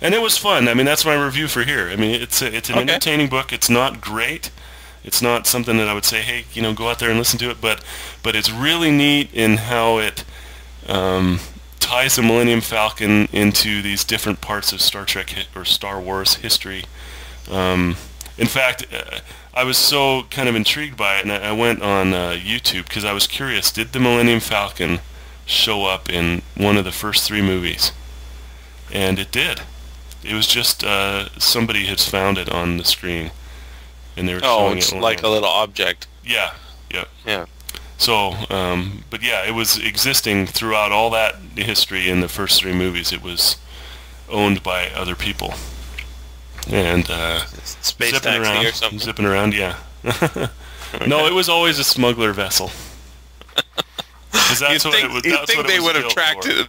and it was fun. That's my review for here. It's an entertaining book. It's not great. It's not something that I would say, hey, go out there and listen to it, but it's really neat in how it ties the Millennium Falcon into these different parts of Star Trek or Star Wars history. In fact, I was so kind of intrigued by it, and I went on YouTube because I was curious, did the Millennium Falcon show up in one of the first 3 movies? And it did. It was just somebody has found it on the screen. And they were showing it's it like a little object. Yeah. So, but yeah, it was existing throughout all that history in the first 3 movies. It was owned by other people. And space taxi or something. Zipping around, yeah. No, it was always a smuggler vessel. You'd think they would have tracked it,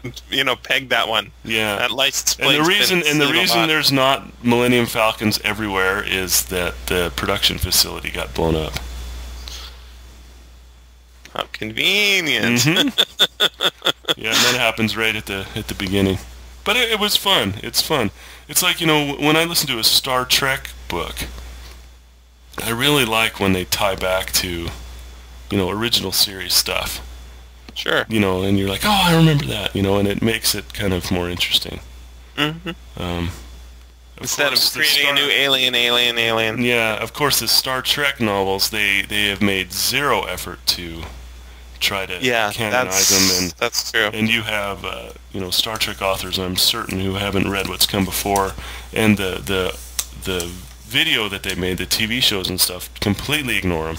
pegged that one. Yeah. That license plate. And the reason there's not Millennium Falcons everywhere is that the production facility got blown up. How convenient. Mm-hmm. Yeah, and that happens right at the beginning. But it was fun. It's fun. It's like, when I listen to a Star Trek book, I really like when they tie back to, original series stuff. Sure. And you're like, oh, I remember that, and it makes it kind of more interesting. Mm-hmm. Instead of creating a new alien. Yeah, of course, the Star Trek novels, they have made zero effort to try to canonize them. And that's true. And you have, Star Trek authors, I'm certain, who haven't read what's come before, and the video that they made, the TV shows and stuff, completely ignore them.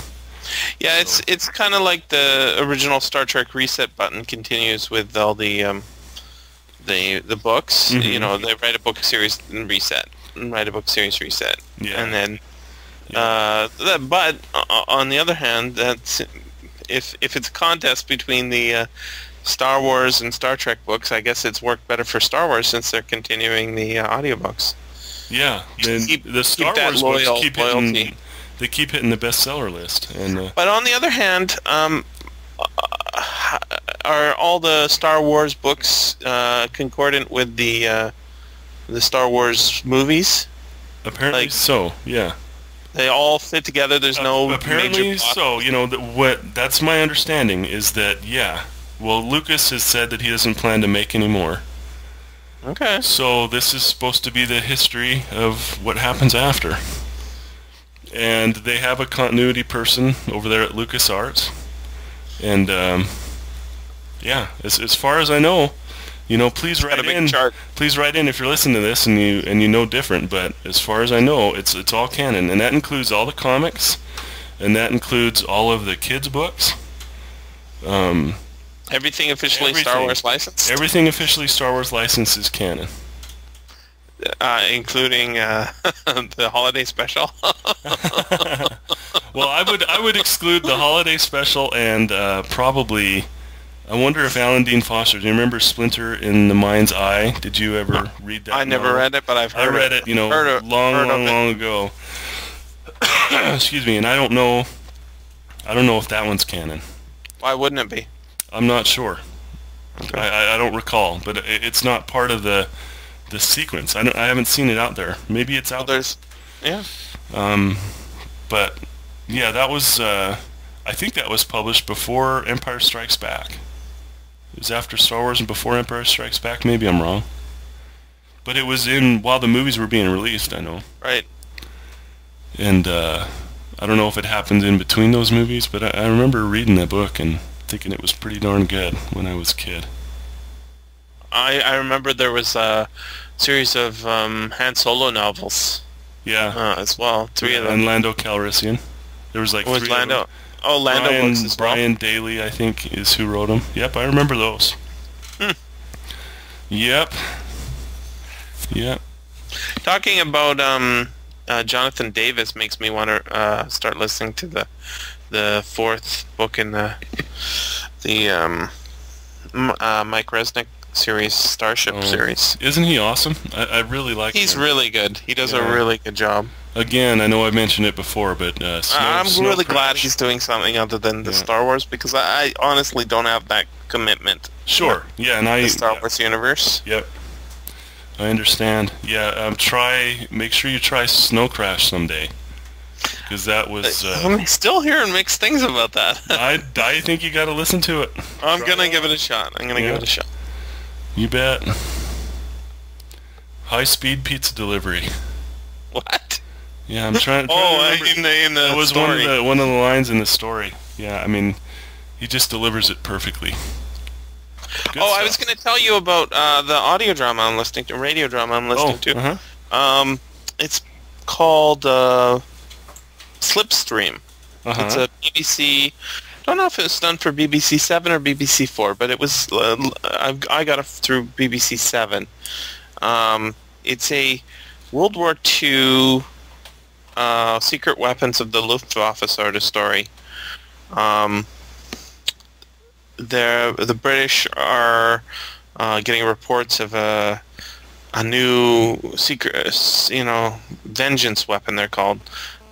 Yeah, it's kind of like the original Star Trek reset button continues with all the books. Mm-hmm. They write a book series and reset, and write a book series reset, yeah. and then But on the other hand, that's if it's a contest between the Star Wars and Star Trek books, I guess it's worked better for Star Wars since they're continuing the audiobooks. Yeah, the Star Wars books keep hitting the bestseller list. And but on the other hand, are all the Star Wars books concordant with the Star Wars movies? Apparently so. Yeah. They all fit together. There's no apparently major plot. So. You know that's my understanding is that Well, Lucas has said that he doesn't plan to make any more. Okay. So this is supposed to be the history of what happens after. And they have a continuity person over there at LucasArts. And as far as I know, please write in. Please write in if you're listening to this and you know different. But as far as I know, it's all canon, and that includes all the comics, and that includes all of the kids' books. Everything officially Star Wars licensed? Everything officially Star Wars licensed is canon. Including the holiday special? Well, I would exclude the holiday special and probably... I wonder if Alan Dean Foster... Do you remember Splinter in the Mind's Eye? Did you ever read that? I never read it, but I've heard it. I read it, long ago. Excuse me, and I don't know if that one's canon. Why wouldn't it be? I'm not sure. Okay. I don't recall, but it's not part of the sequence. I haven't seen it out there. Maybe it's out there. Yeah. But yeah, that was. I think that was published before Empire Strikes Back. It was after Star Wars and before Empire Strikes Back. Maybe I'm wrong. But it was while the movies were being released. I know. Right. And I don't know if it happened in between those movies, but I remember reading that book and thinking it was pretty darn good when I was a kid. I remember there was a series of Han Solo novels. Yeah. As well. 3 of them. And Lando Calrissian. There was like 3 of them. Oh, Lando books as well. Brian Daly, I think, is who wrote them. Yep, I remember those. Yep. Talking about Jonathan Davis makes me want to start listening to the 4th book in the Mike Resnick series, Starship series. Isn't he awesome? I really like him. He's really good. He does a really good job. Again, I know I've mentioned it before, but I'm really glad he's doing something other than the Star Wars, because I honestly don't have that commitment. Sure. Yeah, and the Star Wars universe. Yep. I understand. Yeah, make sure you try Snow Crash someday. Because that was... I'm still hearing mixed things about that. I think you got to listen to it. I'm going to give it a shot. Give it a shot. You bet. High-speed pizza delivery. What? Yeah, I'm trying to remember. in the that was story. one of the lines in the story. Yeah, I mean, he just delivers it perfectly. Good stuff. I was going to tell you about the audio drama I'm listening to, radio drama I'm listening to. Uh-huh. It's called Slipstream. Uh-huh. It's a BBC... I don't know if it was done for BBC 7 or BBC 4, but it was... I got it through BBC 7. It's a World War II secret weapons of the Luftwaffe sort of story. The British are getting reports of a new secret, vengeance weapon. They're called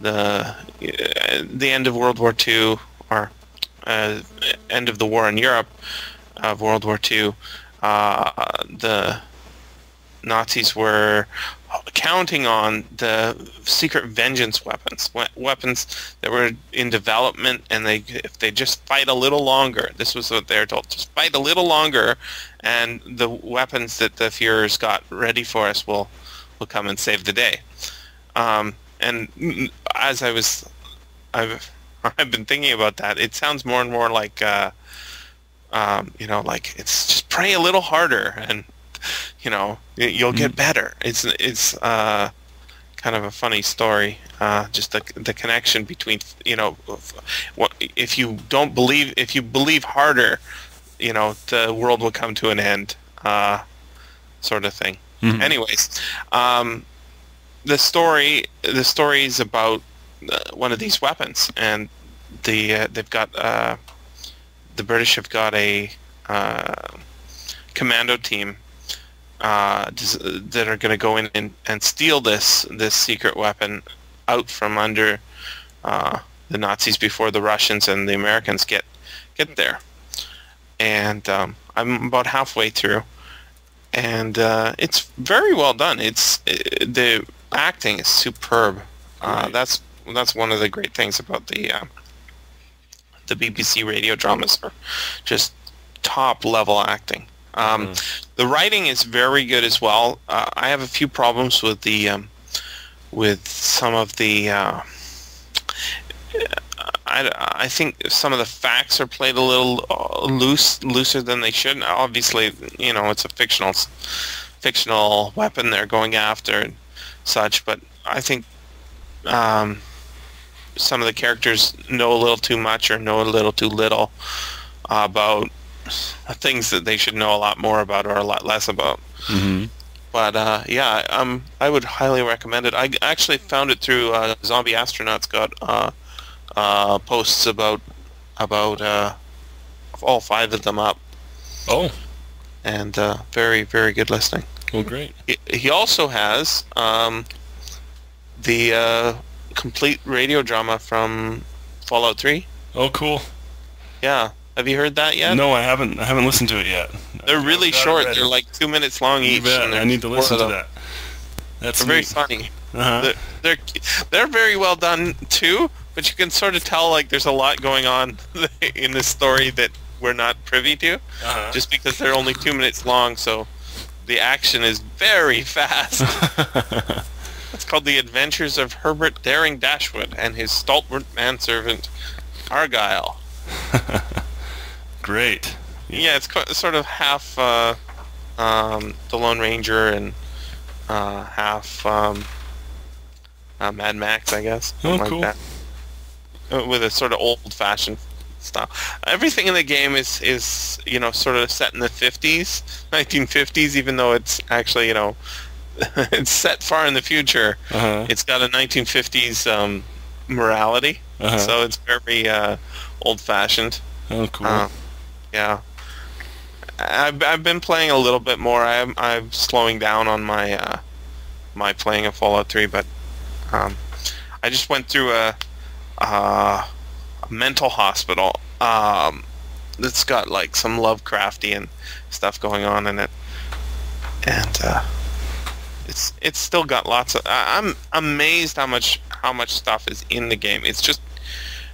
the end of World War II, or end of the war in Europe of World War II. The Nazis were counting on the secret vengeance weapons that were in development, and if they just fight a little longer, this was what they were told, just fight a little longer, and the weapons that the Führer's got ready for us will come and save the day. And as I've been thinking about that, it sounds more and more like like it's just pray a little harder and you'll get better. It's kind of a funny story. Just the connection between if you believe harder, the world will come to an end, sort of thing. Mm-hmm. Anyways, the story is about one of these weapons, and they've got the British have got a commando team that are going to go in and steal this secret weapon out from under the Nazis before the Russians and the Americans get there. And I'm about halfway through, and it's very well done. The acting is superb. That's one of the great things about the BBC radio dramas, are just top level acting. The writing is very good as well. I have a few problems with with some of the. I think some of the facts are played a little looser than they should. Obviously, it's a fictional weapon they're going after and such, but I think some of the characters know a little too much or know a little too little about things that they should know a lot more about or a lot less about. Mm-hmm. But I would highly recommend it. I actually found it through Zombie Astronaut's got posts about all 5 of them up. Oh. And very, very good listening. Well, great. He also has the complete radio drama from Fallout 3. Oh, cool. Yeah. Have you heard that yet? No, I haven't listened to it yet. They're really short. They're like 2 minutes long each. I need to listen to that. They're very funny. Uh-huh. They're very well done too, but you can sort of tell like there's a lot going on in the story that we're not privy to, just because they're only 2 minutes long. So the action is very fast. It's called The Adventures of Herbert Daring Dashwood and his stalwart manservant Argyle. Great. Yeah, it's sort of half the Lone Ranger and half Mad Max, I guess. Oh, cool. Like that. With a sort of old-fashioned style. Everything in the game is sort of set in the 1950s, even though it's actually, it's set far in the future. It's got a 1950s morality, so it's very old-fashioned. Oh, cool. Yeah. I've been playing a little bit more. I'm slowing down on my my playing of Fallout 3, but I just went through a mental hospital that's got like some Lovecraftian stuff going on in it, and it's still got lots of. I'm amazed how much stuff is in the game. It's just,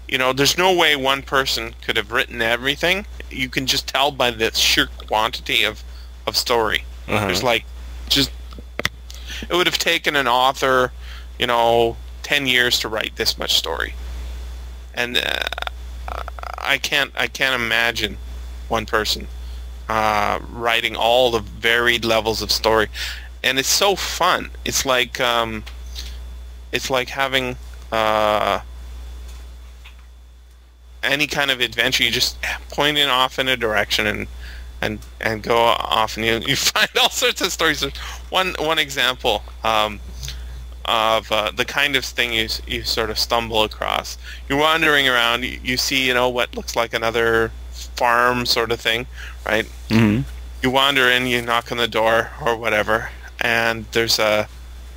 there's no way one person could have written everything. You can just tell by the sheer quantity of story. There's like, just, it would have taken an author, 10 years to write this much story. And I can't imagine one person writing all the varied levels of story. And it's so fun. It's like having any kind of adventure. You just point it off in a direction and go off, and you find all sorts of stories. There's one example of the kind of thing you sort of stumble across. You're wandering around, you see what looks like another farm sort of thing, right? Mm-hmm. You wander in, you knock on the door or whatever, and there's a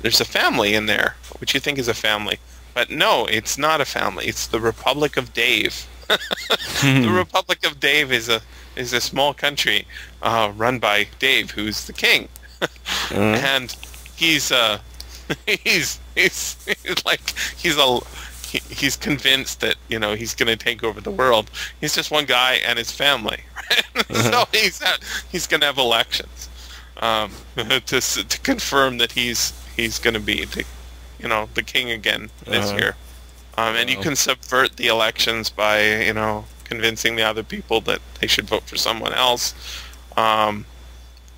family in there, which you think is a family. But no, it's not a family. It's the Republic of Dave. The Republic of Dave is a small country run by Dave, who's the king, and he's convinced that he's going to take over the world. He's just one guy and his family, right? So he's going to have elections to confirm that he's going to be the king again this year. And you can subvert the elections by, convincing the other people that they should vote for someone else. And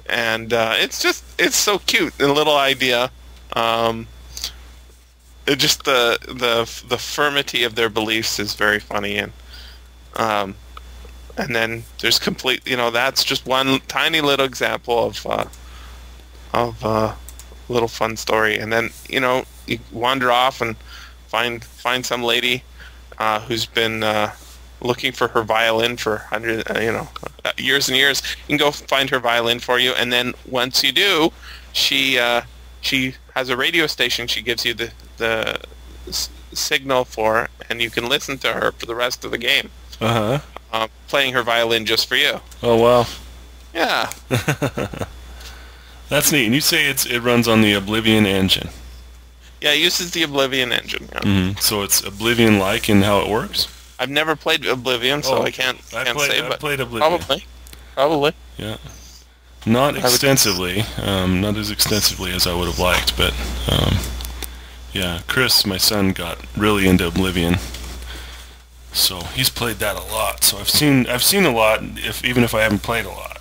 it's so cute, the little idea. It just the firmity of their beliefs is very funny, and then there's complete, that's just one tiny little example of a little fun story, and then you wander off and find some lady who's been looking for her violin for years and years. You can go find her violin for you, and then once you do, she has a radio station. She gives you the signal for, and you can listen to her for the rest of the game. Playing her violin just for you. Oh wow. Yeah. That's neat. And you say it runs on the Oblivion engine. Yeah, it uses the Oblivion engine. Yeah. Mm-hmm. So it's Oblivion-like in how it works? I've never played Oblivion, so I can't say. I've played Oblivion. Probably. Yeah. Not extensively. Not as extensively as I would have liked, but yeah, Chris, my son, got really into Oblivion. So he's played that a lot. So I've seen a lot, even if I haven't played a lot.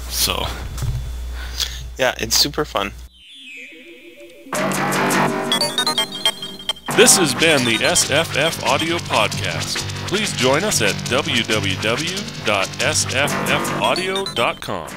So. Yeah, it's super fun. This has been the SFFaudio Podcast. Please join us at www.sffaudio.com.